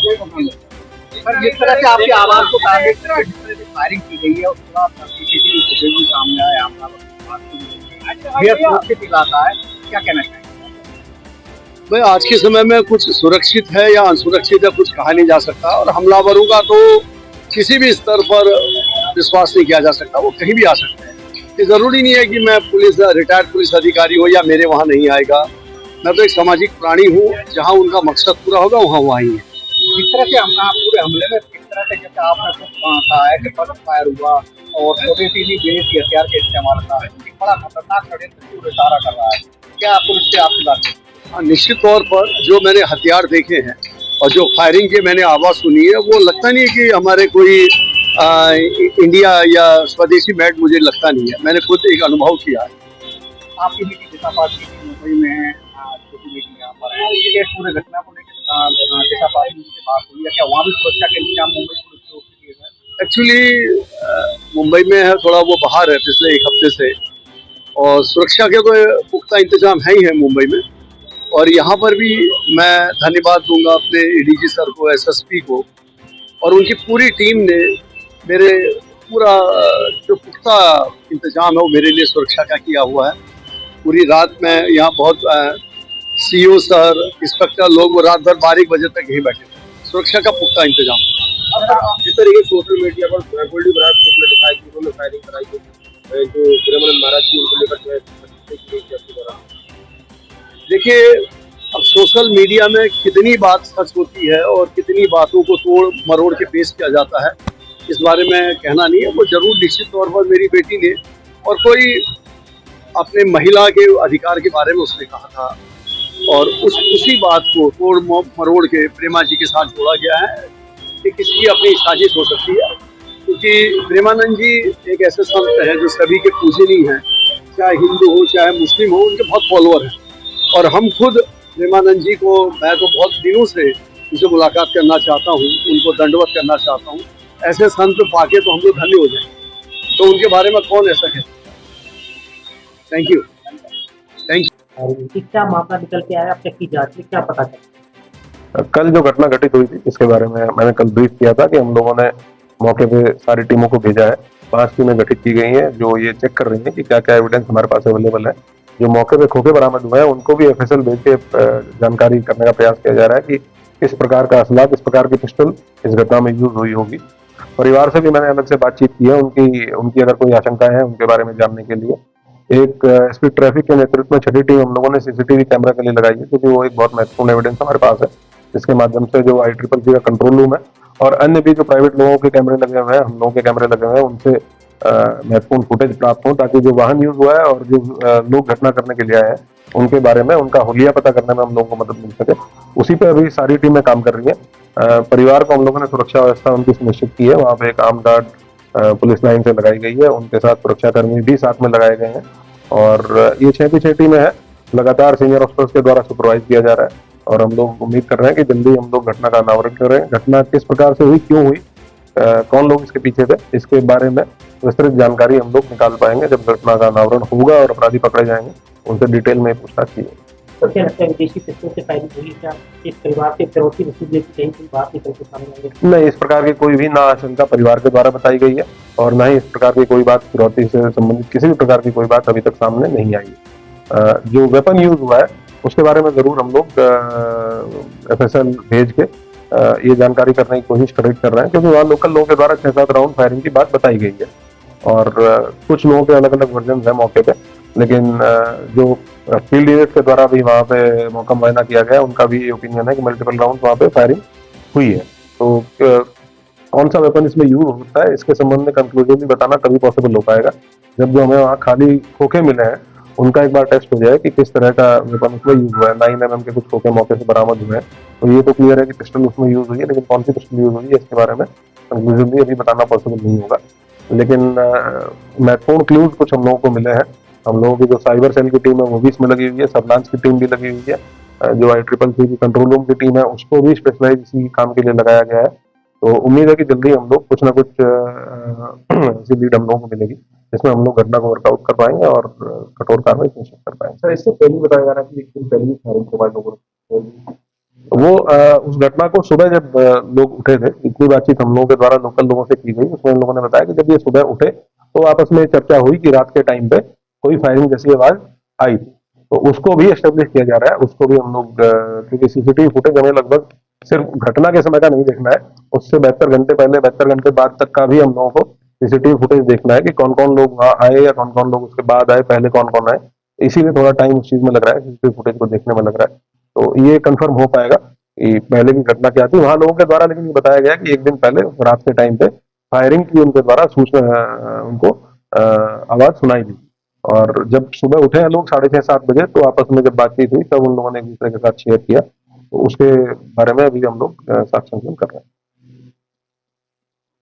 पर जिस तरह से आपकी आवाज को टारगेट करके जिस तरह से फायरिंग की गई है उसके बाद सीसीटीवी फुटेज भी सामने आया, हमला ये सुरक्षित इलाका है, क्या कहना चाहेंगे? भाई आज के समय में कुछ सुरक्षित है या असुरक्षित है कुछ कहा नहीं जा सकता, और हमलावरों का तो किसी भी स्तर पर विश्वास नहीं किया जा सकता, वो कहीं भी आ सकते हैं। ये जरूरी नहीं है कि मैं रिटायर्ड पुलिस अधिकारी हो या मेरे वहाँ नहीं आएगा। मैं तो एक सामाजिक प्राणी हूँ, जहाँ उनका मकसद पूरा होगा वहाँ ही है। जिस तरह से हमला पूरे हमले में किस तरह से जैसे आपने कुछ कहा है कि फर्स्ट फायर हुआ और स्वदेशी विदेशी हथियार के इस्तेमाल का बड़ा खतरनाक षड्यंत्र पूरे सारा कर रहा है, क्या पुलिस से आपकी बात? हाँ, निश्चित तौर पर जो मैंने हथियार देखे हैं और जो फायरिंग के मैंने आवाज सुनी है वो लगता नहीं है कि हमारे कोई इंडिया या स्वदेशी मैट, मुझे लगता नहीं है। मैंने खुद एक अनुभव किया है। आपकी बेटी जनता पार्टी की मुंबई में है, छोटी बेटी यहाँ पर है, ये पूरे घटना को लेकर जनता पार्टी से बात हुई है क्या? वहाँ भी सुरक्षा के इंतजाम मुंबई पुलिस की ओर से किए गए? एक्चुअली मुंबई में है, थोड़ा वो बाहर है पिछले एक हफ्ते से, और सुरक्षा के तो पुख्ता इंतजाम है ही है मुंबई में। और यहाँ पर भी मैं धन्यवाद दूंगा अपने एडीजी सर को, एसएसपी को, और उनकी पूरी टीम ने मेरे पूरा जो पुख्ता इंतजाम है वो मेरे लिए सुरक्षा का किया हुआ है। पूरी रात में यहाँ बहुत सीओ सर, इंस्पेक्टर लोग वो रात भर 12 बजे तक यहीं बैठे थे। सुरक्षा का पुख्ता इंतजाम। जिस तरीके सोशल मीडिया पर गोल्डी बरात ग्रुप में दिखाई कि उन्होंने फायरिंग कराई है, जो प्रेमानंद महाराज की उनको लेकर देखिए, अब सोशल मीडिया में कितनी बात सच होती है और कितनी बातों को तोड़ मरोड़ के पेश किया जाता है, इस बारे में कहना नहीं है। वो जरूर निश्चित तौर पर मेरी बेटी ने, और कोई अपने महिला के अधिकार के बारे में उसने कहा था, और उसी बात को तोड़ मरोड़ के प्रेमा जी के साथ जोड़ा गया है कि किसी अपनी साजिश हो सकती है। क्योंकि प्रेमानंद जी एक ऐसे संत है जो सभी के पूजनीय हैं, चाहे हिंदू हो चाहे मुस्लिम हो, उनके बहुत फॉलोअर हैं। और हम खुद प्रेमानंद जी को, मैं तो बहुत दिनों से उनसे मुलाकात करना चाहता हूँ, उनको दंडवत करना चाहता हूँ। ऐसे संत पाके तो हम लोग धन्य हो जाएंगे। तो उनके बारे में कौन ऐसा कह सकता है। Thank you, thank you. क्या मामला निकल के आया, अब तक की जांच में क्या पता चला? कल जो घटना घटित हुई थी इसके बारे में मैंने कल ब्रीफ किया था कि हम लोगों ने मौके पे सारी टीमों को भेजा है। 5 टीमें गठित की गई हैं जो ये चेक कर रही हैं कि क्या क्या एविडेंस हमारे पास अवेलेबल है। जो मौके पे खोखे बरामद हुए हैं उनको भी एफएसएल भेज के जानकारी करने का प्रयास किया जा रहा है कि किस प्रकार का असला, किस प्रकार की पिस्टल इस घटना में यूज हुई होगी। परिवार से भी मैंने अलग से बातचीत की है, उनकी अगर कोई आशंकाएं हैं उनके बारे में जानने के लिए। एक एसपी ट्रैफिक के नेतृत्व में 6ठी टीम हम लोगों ने सीसीटीवी कैमरा के लिए लगाई है, क्योंकि वो एक बहुत महत्वपूर्ण एविडेंस हमारे पास है, जिसके माध्यम से जो ICCC का कंट्रोल रूम है और अन्य भी जो प्राइवेट लोगों के कैमरे लगे हुए हैं, हम लोगों के कैमरे लगे हुए हैं, उनसे महत्वपूर्ण फुटेज प्राप्त हो, ताकि जो वाहन यूज हुआ है और जो लोग घटना करने के लिए आए हैं उनके बारे में, उनका हुलिया पता करने में हम लोगों को मदद मिल सके। उसी पे अभी सारी टीमें काम कर रही है। परिवार को हम लोगों ने सुरक्षा व्यवस्था उनकी सुनिश्चित की है। वहाँ पे एक आर्म गार्ड पुलिस लाइन से लगाई गई है, उनके साथ सुरक्षाकर्मी भी साथ में लगाए गए हैं। और ये 6 की 6 टीमें हैं, लगातार सीनियर ऑफिसर्स के द्वारा सुपरवाइज किया जा रहा है। और हम लोग उम्मीद कर रहे हैं कि जल्दी हम लोग घटना का अनावरण करें। घटना किस प्रकार से हुई, क्यों हुई, कौन लोग इसके पीछे थे, इसके बारे में विस्तृत जानकारी हम लोग निकाल पाएंगे जब घटना का अनावरण होगा और अपराधी पकड़े जाएंगे, उनसे डिटेल में पूछताछ की है। तो क्या लगता है विदेशी पिस्तौल से फायरिंग हुई? क्या इस परिवार से फिरौती वसूली की कहीं कोई बात निकल के सामने आई है? नहीं, इस प्रकार की कोई भी ना आशंका परिवार के द्वारा बताई गई है और ना ही इस प्रकार की कोई बात फिरौती से संबंधित किसी भी प्रकार की कोई बात अभी तक सामने नहीं आई है। जो वेपन यूज हुआ है उसके बारे में जरूर हम लोग एफएसएल भेज के ये जानकारी करने की कोशिश कर रहे हैं, क्योंकि वहाँ लोकल लोगों के द्वारा 6-7 राउंड फायरिंग की बात बताई गई है। और कुछ लोगों के अलग अलग वर्जन है मौके पे, लेकिन जो फील्ड यूनिट के द्वारा भी वहाँ पे मौका मुआयना किया गया, उनका भी ओपिनियन है कि मल्टीपल राउंड वहाँ पे फायरिंग हुई है। तो कौन सा वेपन इसमें यूज होता है इसके संबंध में कंक्लूसिवली बताना कभी पॉसिबल हो पाएगा जब जो हमें वहाँ खाली खोखे मिले हैं उनका एक बार टेस्ट हो जाए कि किस तरह का वेपन उसमें यूज हुआ है। 9mm के कुछ खोखे मौके से बरामद हुए हैं, तो ये तो क्लियर है कि पिस्टल उसमें यूज हुई है, लेकिन कौन सी पिस्टल यूज हुई है इसके बारे में कंक्लूसिवली अभी बताना पॉसिबल नहीं होगा। लेकिन महत्वपूर्ण क्लूज कुछ हम लोगों को मिले हैं। हम लोगों की जो साइबर सेल की टीम है वो भी इसमें लगी हुई है, सर्विलांस की टीम भी लगी हुई है, जो ICCC की कंट्रोल रूम की टीम है उसको भी स्पेशलाइज इसी काम के लिए लगाया गया है। तो उम्मीद है कि जल्दी हम लोग कुछ ना कुछ ऐसी लीड हम लोगों को मिलेगी जिसमें हम लोग घटना को वर्कआउट कर पाएंगे और कठोर कार्रवाई सुनिश्चित कर पाएंगे। सर, इससे पहले बताया जा रहा है कि एक दिन पहले ही फायरिंग के बाद लोगों ने वो उस घटना को सुबह जब लोग उठे थे, इतनी बातचीत हम लोगों के द्वारा लोकल लोगों से की गई, उसमें उन लोगों ने बताया कि जब ये सुबह उठे तो आपस में चर्चा हुई कि रात के टाइम पे कोई फायरिंग जैसी आवाज आई थी। तो उसको भी एस्टेब्लिश किया जा रहा है, उसको भी हम लोग क्योंकि सीसीटीवी फुटेज हमें लगभग सिर्फ घटना के समय का नहीं देखना है, उससे 72 घंटे पहले 72 घंटे बाद तक का भी हम लोगों को सीसीटीवी फुटेज देखना है कि कौन कौन लोग वहां आए या कौन कौन लोग उसके बाद आए, पहले कौन कौन आए। इसीलिए थोड़ा टाइम उस चीज में लग रहा है, सीसीटीवी फुटेज को देखने में लग रहा है। तो ये कंफर्म हो पाएगा कि पहले की घटना क्या थी वहां लोगों के द्वारा, लेकिन ये बताया गया कि एक दिन पहले रात के टाइम पे फायरिंग की उनके द्वारा सूचना उनको आवाज सुनाई दी। और जब सुबह उठे हैं लोग 6:30-7 बजे, तो आपस में जब बातचीत हुई तब उन लोगों ने एक दूसरे के साथ शेयर किया। तो उसके बारे में अभी हम लोग साक्ष्य संकलन कर रहे हैं।